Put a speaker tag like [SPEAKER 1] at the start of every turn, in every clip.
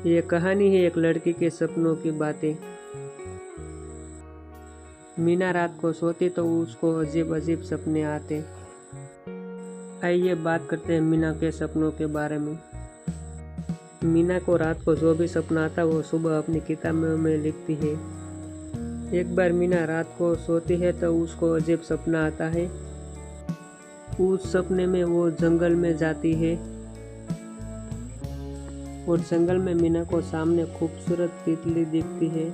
[SPEAKER 1] ये कहानी है एक लड़की के सपनों की बातें। मीना रात को सोती तो उसको अजीब अजीब सपने आते। आइए बात करते हैं मीना के सपनों के बारे में। मीना को रात को जो भी सपना आता वो सुबह अपनी किताबों में लिखती है। एक बार मीना रात को सोती है तो उसको अजीब सपना आता है। उस सपने में वो जंगल में जाती है और जंगल में मीना को सामने खूबसूरत तितली दिखती है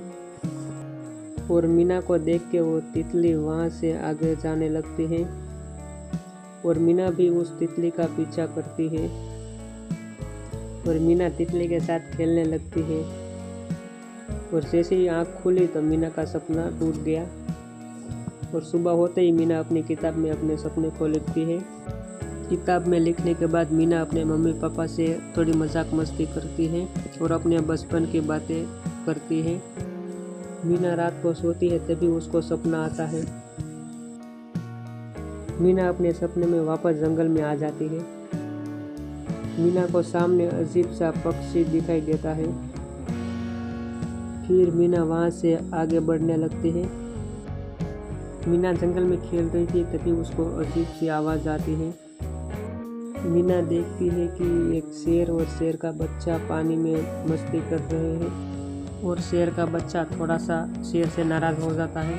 [SPEAKER 1] और मीना को देख के वो तितली वहाँ से आगे जाने लगती है और मीना भी उस तितली का पीछा करती है और मीना तितली के साथ खेलने लगती है। और जैसे ही आँख खुली तो मीना का सपना टूट गया और सुबह होते ही मीना अपनी किताब में अपने सपने को लिखती है। किताब में लिखने के बाद मीना अपने मम्मी पापा से थोड़ी मजाक मस्ती करती है और अपने बचपन की बातें करती है। मीना रात को सोती है तभी उसको सपना आता है। मीना अपने सपने में वापस जंगल में आ जाती है। मीना को सामने अजीब सा पक्षी दिखाई देता है। फिर मीना वहाँ से आगे बढ़ने लगती है। मीना जंगल में खेल रही थी तभी उसको अजीब सी आवाज़ आती है। मीना देखती है कि एक शेर और शेर का बच्चा पानी में मस्ती कर रहे हैं और शेर का बच्चा थोड़ा सा शेर से नाराज़ हो जाता है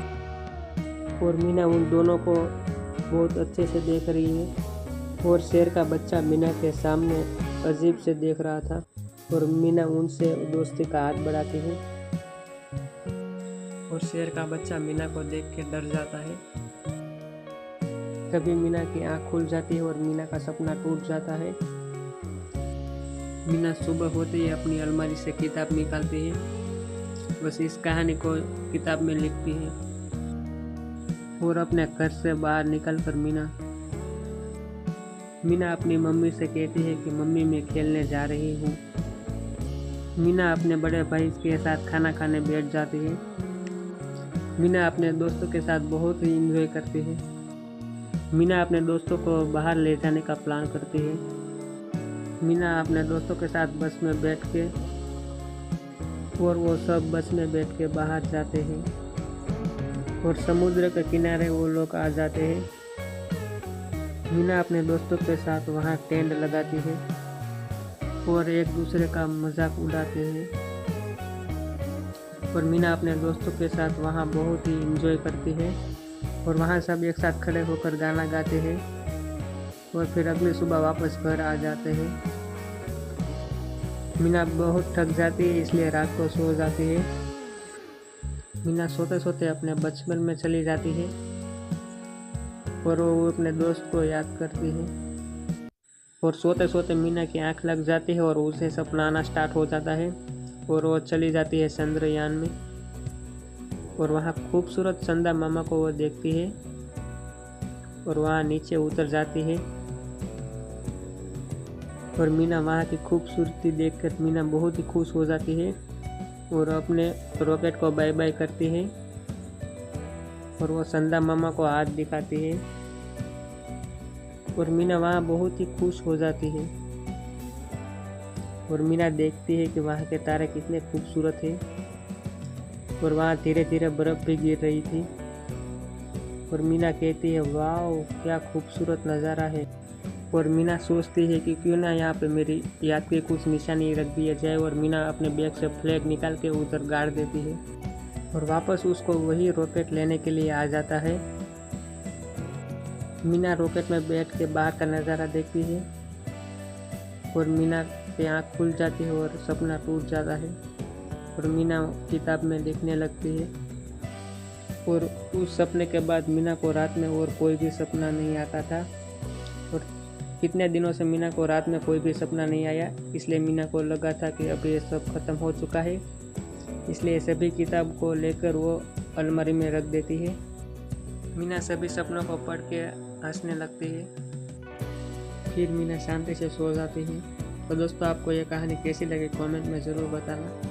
[SPEAKER 1] और मीना उन दोनों को बहुत अच्छे से देख रही है और शेर का बच्चा मीना के सामने अजीब से देख रहा था और मीना उनसे दोस्ती का हाथ बढ़ाती है और शेर का बच्चा मीना को देख के डर जाता है। तभी मीना की आँख खुल जाती है और मीना का सपना टूट जाता है। मीना सुबह होते ही अपनी अलमारी से किताब निकालती है, बस इस कहानी को किताब में लिखती है और अपने घर से बाहर निकलकर मीना अपनी मम्मी से कहती है कि मम्मी मैं खेलने जा रही हूँ। मीना अपने बड़े भाई के साथ खाना खाने बैठ जाती है। मीना अपने दोस्तों के साथ बहुत ही एंजॉय करती है। मीना अपने दोस्तों को बाहर ले जाने का प्लान करती है। मीना अपने दोस्तों के साथ बस में बैठ के और वो सब बस में बैठ के बाहर जाते हैं और समुद्र के किनारे वो लोग आ जाते हैं। मीना अपने दोस्तों के साथ वहाँ टेंट लगाती है और एक दूसरे का मजाक उड़ाते हैं और मीना अपने दोस्तों के साथ वहाँ बहुत ही एंजॉय करती है और वहाँ सब एक साथ खड़े होकर गाना गाते हैं और फिर अगली सुबह वापस घर आ जाते हैं। मीना बहुत थक जाती है इसलिए रात को सो जाती है। मीना सोते सोते अपने बचपन में चली जाती है और वो अपने दोस्त को याद करती है और सोते सोते मीना की आंख लग जाती है और उसे सपना आना स्टार्ट हो जाता है और वो चली जाती है चंद्रयान में और वहाँ खूबसूरत चंदा मामा को वो देखती है और वहाँ नीचे उतर जाती है और मीना वहाँ की खूबसूरती देखकर मीना बहुत ही खुश हो जाती है और अपने रॉकेट को बाय बाय करती है और वो चंदा मामा को हाथ दिखाती है और मीना वहाँ बहुत ही खुश हो जाती है और मीना देखती है कि वहाँ के तारे कितने खूबसूरत हैं और वहाँ धीरे धीरे बर्फ़ भी गिर रही थी और मीना कहती है वाह क्या खूबसूरत नज़ारा है। और मीना सोचती है कि क्यों ना यहाँ पे मेरी याद की कुछ निशानी रख दिया जाए और मीना अपने बैग से फ्लैग निकाल के उधर गाड़ देती है और वापस उसको वही रॉकेट लेने के लिए आ जाता है। मीना रॉकेट में बैठ के बाहर का नज़ारा देखती है और मीना की आँख खुल जाती है और सपना टूट जाता है और मीना किताब में लिखने लगती है और उस सपने के बाद मीना को रात में और कोई भी सपना नहीं आता था और कितने दिनों से मीना को रात में कोई भी सपना नहीं आया, इसलिए मीना को लगा था कि अब ये सब ख़त्म हो चुका है, इसलिए सभी किताब को लेकर वो अलमारी में रख देती है। मीना सभी सपनों को पढ़ के हंसने लगती है। फिर मीना शांति से सो जाती है। तो दोस्तों आपको ये कहानी कैसी लगी कमेंट में ज़रूर बताना।